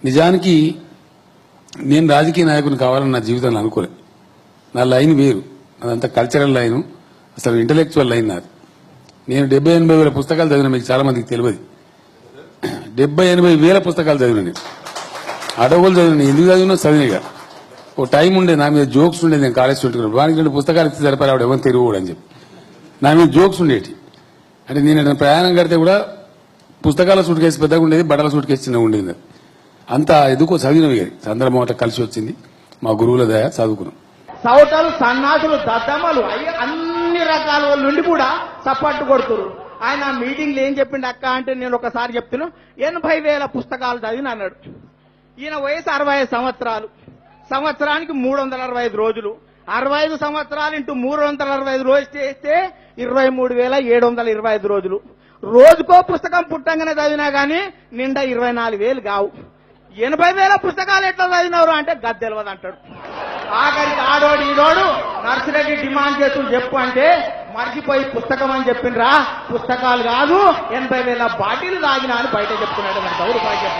నిజానికి నేను రాజకీయ నాయకుని కావాలని నా జీవితంలో అనుకోలేదు. నా లైన్ వేరు, అదంతా కల్చరల్ లైను, అసలు ఇంటలెక్చువల్ లైన్ నాది. నేను 70-80 వేల పుస్తకాలు చదివిన, మీకు చాలా మందికి తెలియదు. 70-80 వేల పుస్తకాలు చదివిన, నేను అడవులు చదివిన. ఎందుకు చదివినా చదివినగా ఓ టైం ఉండేది, నా మీద జోక్స్ ఉండేది. నేను కాలేజ్ పెట్టుకున్నాను, వానికి 2 పుస్తకాలు ఇస్తే సరిపడా ఆవిడ ఎవరు తిరుగుడు అని చెప్పి నా మీద జోక్స్ ఉండేటి. అంటే నేను ప్రయాణం కడితే కూడా పుస్తకాల సూట్ కేసు పెద్దగా ఉండేది, బట్టల సూట్ కేసు చిన్నగా ఉండేది. అంతా ఎందుకో చదివినవి గారి సందర్భం కలిసి వచ్చింది. మా గురువుల దయ చదువుకున్నాం. సౌటలు, సన్నాసులు, దద్దమ్మలు అన్ని రకాల వాళ్ళ నుండి కూడా సపోర్ట్ కొడుతున్నారు. ఆయన మీటింగ్లో ఏం చెప్పిండు అక్క అంటే, నేను ఒకసారి చెప్తున్నా, 80,000 పుస్తకాలు చదివిన అన్నాడు. ఈయన వయసు 65 సంవత్సరాలు, సంవత్సరానికి 365 రోజులు, 65 సంవత్సరాలు ఇంటూ 365 రోజులు చేస్తే 23,725 రోజులు. రోజుకో పుస్తకం పుట్టంగానే చదివినా గానీ నిండా 24,000 కావు. 80,000 పుస్తకాలు ఎట్లా చదివినవరు అంటే గద్దెలవదు అంటాడు. ఆఖరికి ఆడోడు ఈడోడు నర్సిరెడ్డి డిమాండ్ చేస్తూ చెప్పు అంటే మర్చిపోయి పుస్తకం అని చెప్పిండ్రా. పుస్తకాలు కాదు, 80,000 బాటిల్ తాగినా అని బయట చెప్తున్నాడు. మన దౌర్భాగ్యం.